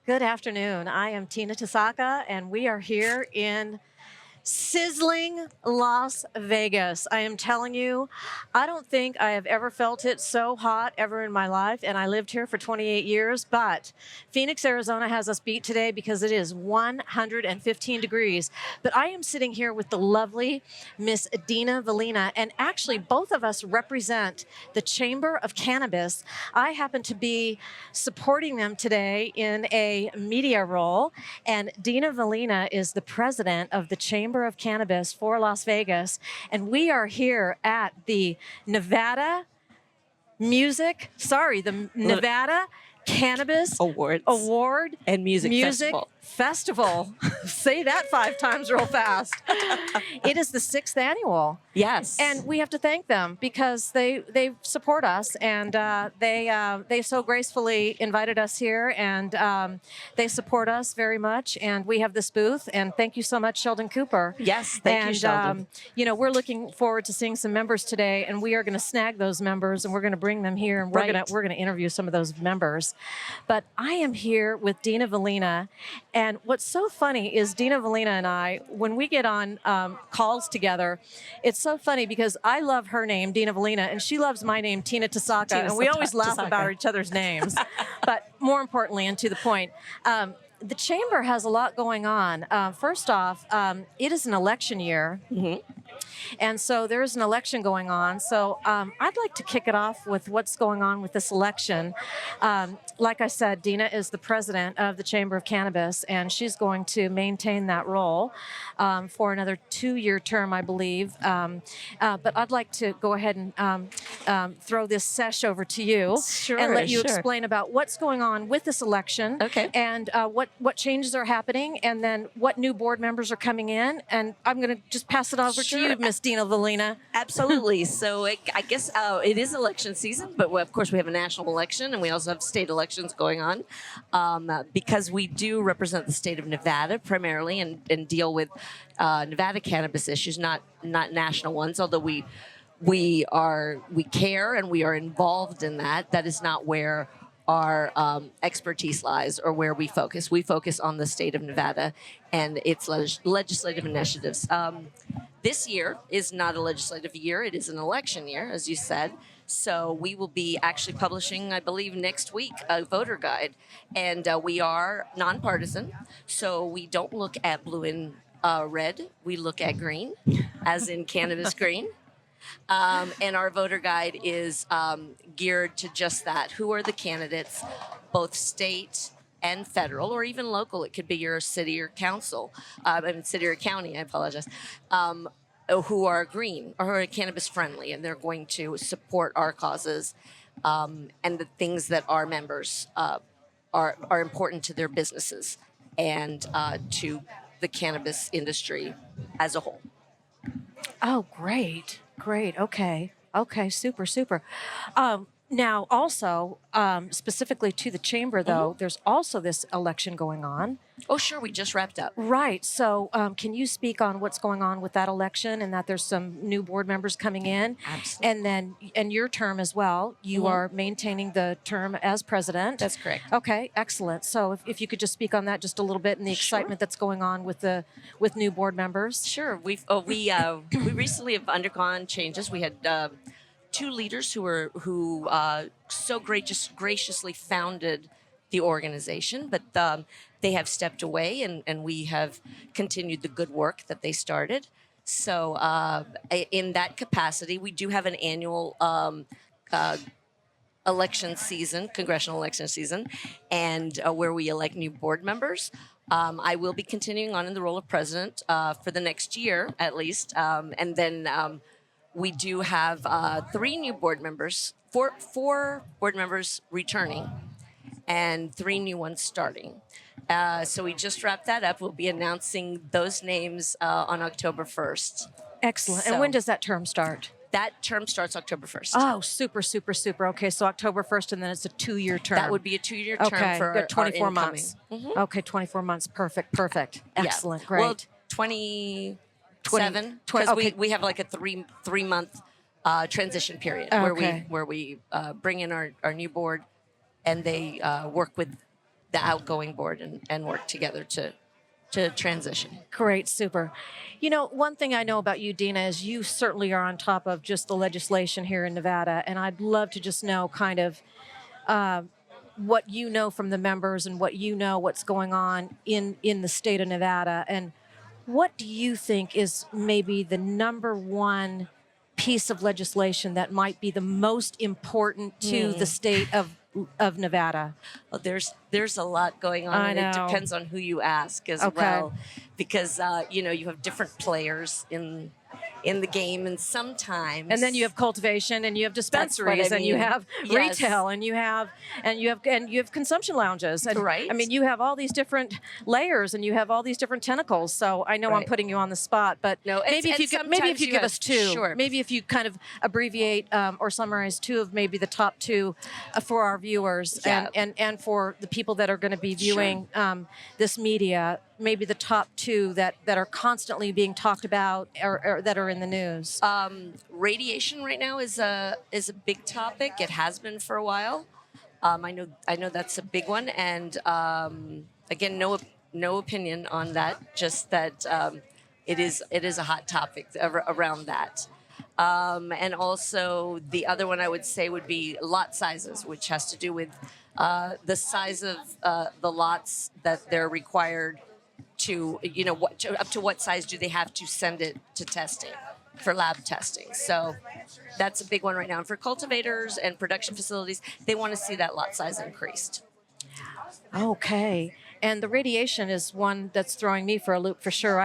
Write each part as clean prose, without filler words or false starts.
Good afternoon. I am Tina Tasaka, and we are here in sizzling Las Vegas. I am telling you, I don't think I have ever felt it so hot ever in my life, and I lived here for 28 years, but Phoenix, Arizona has us beat today because it is 115 degrees. But I am sitting here with the lovely Miss Deena Vallina, and actually both of us represent the Chamber of Cannabis. I happen to be supporting them today in a media role, and Deena Vallina is the president of the Chamber of Cannabis for Las Vegas, and we are here at the Nevada Cannabis Awards Award and Music Festival. Say that 5 times real fast. It is the 6th annual. Yes. And we have to thank them because they support us, and they so gracefully invited us here, and they support us very much. And we have this booth, and thank you so much, Sheldon Cooper. Yes, thank you, Sheldon. We're looking forward to seeing some members today, and we are going to snag those members, and we're going to bring them here, and we're going to interview some of those members. But I am here with Deena Vallina, and what's so funny is Deena Vallina and I, when we get on calls together, it's so funny because I love her name, Deena Vallina, and she loves my name, Tina Tasaka, and we always laugh about each other's names. But more importantly, and to the point, the Chamber has a lot going on. First off, it is an election year. Mm-hmm. And so there's an election going on. So I'd like to kick it off with what's going on with this election. Like I said, Deena is the president of the Chamber of Cannabis, and she's going to maintain that role for another 2-year term, I believe. But I'd like to go ahead and throw this sesh over to you and let you explain about what's going on with this election, and what changes are happening, and then what new board members are coming in. And I'm going to just pass it over to you, Miss Deena Vallina. Absolutely. So I guess it is election season, but of course we have a national election, and we also have state elections going on because we do represent the state of Nevada primarily and deal with Nevada cannabis issues, not national ones, although we care and we are involved in that. That is not where our expertise lies or where we focus. We focus on the state of Nevada and its legislative initiatives. This year is not a legislative year. It is an election year, as you said. So we will be actually publishing, I believe, next week, a voter guide. And we are nonpartisan, so we don't look at blue and red. We look at green, as in cannabis green. And our voter guide is geared to just that. Who are the candidates, both state and federal, or even local? It could be your city or council, city or county, I apologize, who are green or who are cannabis friendly, and they're going to support our causes and the things that our members are important to their businesses and to the cannabis industry as a whole. Oh, great. Okay, super. Now, also, specifically to the Chamber, though, there's also this election going on. Oh, sure. We just wrapped up. Right. So can you speak on what's going on with that election and that there's some new board members coming in? Absolutely. And then, and your term as well, you are maintaining the term as president. That's correct. Okay, excellent. So if you could just speak on that just a little bit and the excitement that's going on with new board members. Sure. We recently have undergone changes. We had 2 leaders who so graciously founded the organization, but they have stepped away, and we have continued the good work that they started. So in that capacity, we do have an annual election season, congressional election season, and where we elect new board members. I will be continuing on in the role of president for the next year at least, and then we do have 3 new board members, four board members returning, and 3 new ones starting. So we just wrapped that up. We'll be announcing those names on October 1st. Excellent. And when does that term start? That term starts October 1st. Oh, super. Okay, so October 1st, and then it's a 2-year term. That would be a 2-year term for 24 our months. Mm-hmm. Okay, 24 months. Perfect. Excellent. Great. Well, 27, because we have like a three month transition period where we bring in our new board, and they work with the outgoing board and work together to transition. Great, super. You know, one thing I know about you, Deena, is you certainly are on top of just the legislation here in Nevada, and I'd love to just know kind of what you know from the members and what you know what's going on in the state of Nevada, and what do you think is maybe the number one piece of legislation that might be the most important to the state of Nevada? Well, there's a lot going on, I and it know. depends on who you ask as Okay. well, because you know, you have different players in the game, and sometimes And then you have cultivation, and you have dispensaries, and you mean. have Yes. retail, and you have consumption lounges, and Right. I mean, you have all these different layers, and you have all these different tentacles. So I know I'm Right. putting you on the spot, but No, maybe if you sometimes you give have- us two, sure. maybe if you kind of abbreviate or summarize two of maybe the top two for our viewers, Yeah. and for the people that are going to be viewing this media, maybe the top two that are constantly being talked about or that are in the news. Radiation right now is a big topic. It has been for a while. I know that's a big one, and again, no opinion on that. Just that it is a hot topic around that. And also the other one I would say would be lot sizes, which has to do with the size of the lots that they're required to, you know, up to what size do they have to send it to testing for lab testing. So that's a big one right now. And for cultivators and production facilities, they want to see that lot size increased. Okay. And the radiation is one that's throwing me for a loop for sure.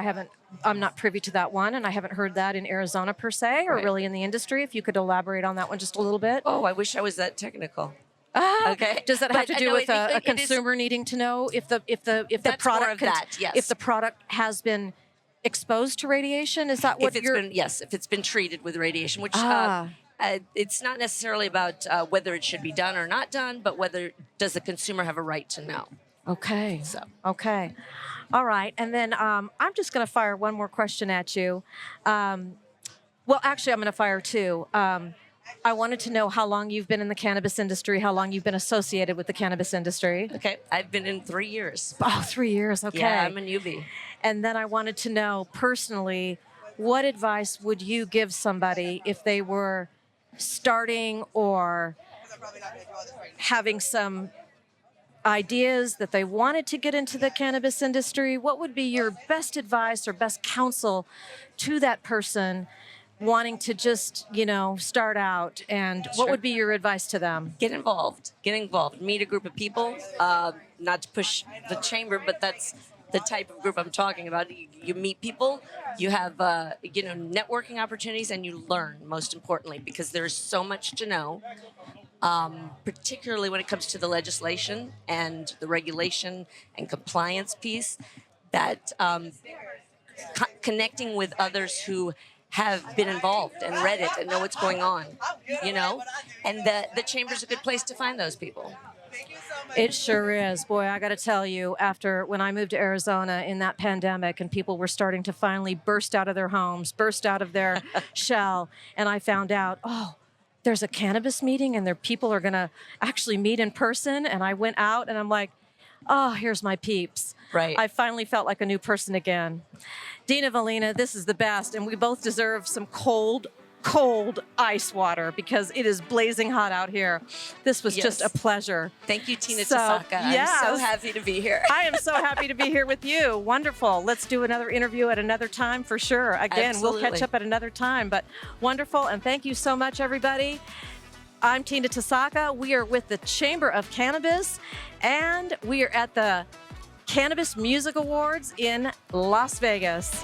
I'm not privy to that one, and I haven't heard that in Arizona per se, or Right. really in the industry. If you could elaborate on that one just a little bit. Oh, I wish I was that technical. Okay. Does that have But, to do no, with a it is- consumer needing to know if the That's more product of that, yes. if the product has been exposed to radiation? Is that what if it's been treated with radiation, which it's not necessarily about whether it should be done or not done, but whether does the consumer have a right to know. Okay. So Okay. All right. And then I'm just going to fire one more question at you. Well, actually, I'm going to fire two. I wanted to know how long you've been in the cannabis industry, how long you've been associated with the cannabis industry. okay, I've been in 3 years. Oh, 3 years. Okay. Yeah, I'm a newbie. And then I wanted to know personally, what advice would you give somebody if they were starting or having some ideas that they wanted to get into the cannabis industry? What would be your best advice or best counsel to that person wanting to just, start out? And what Sure. would be your advice to them? Get involved. Meet a group of people. Not to push the chamber, but that's the type of group I'm talking about. You meet people, you have networking opportunities, and you learn, most importantly, because there's so much to know, particularly when it comes to the legislation and the regulation and compliance piece, that connecting with others who have been involved and read it and know what's going on, and the chamber's a good place to find those people. It sure is. Boy, I got to tell you, when I moved to Arizona in that pandemic and people were starting to finally burst out of their homes, burst out of their shell, and I found out, there's a cannabis meeting and people are going to actually meet in person. And I went out and I'm like, here's my peeps. Right. I finally felt like a new person again. Deena, Vallina, this is the best. And we both deserve some cold ice water because it is blazing hot out here. This was just a pleasure. Thank you, Tina So, Tasaka. yes. I'm so happy to be here. I am so happy to be here with you. Wonderful. Let's do another interview at another time for sure. Again, we'll catch Absolutely. up at another time, but wonderful. And thank you so much, everybody. I'm Tina Tasaka. We are with the Chamber of Cannabis, and we are at the Cannabis Music Awards in Las Vegas.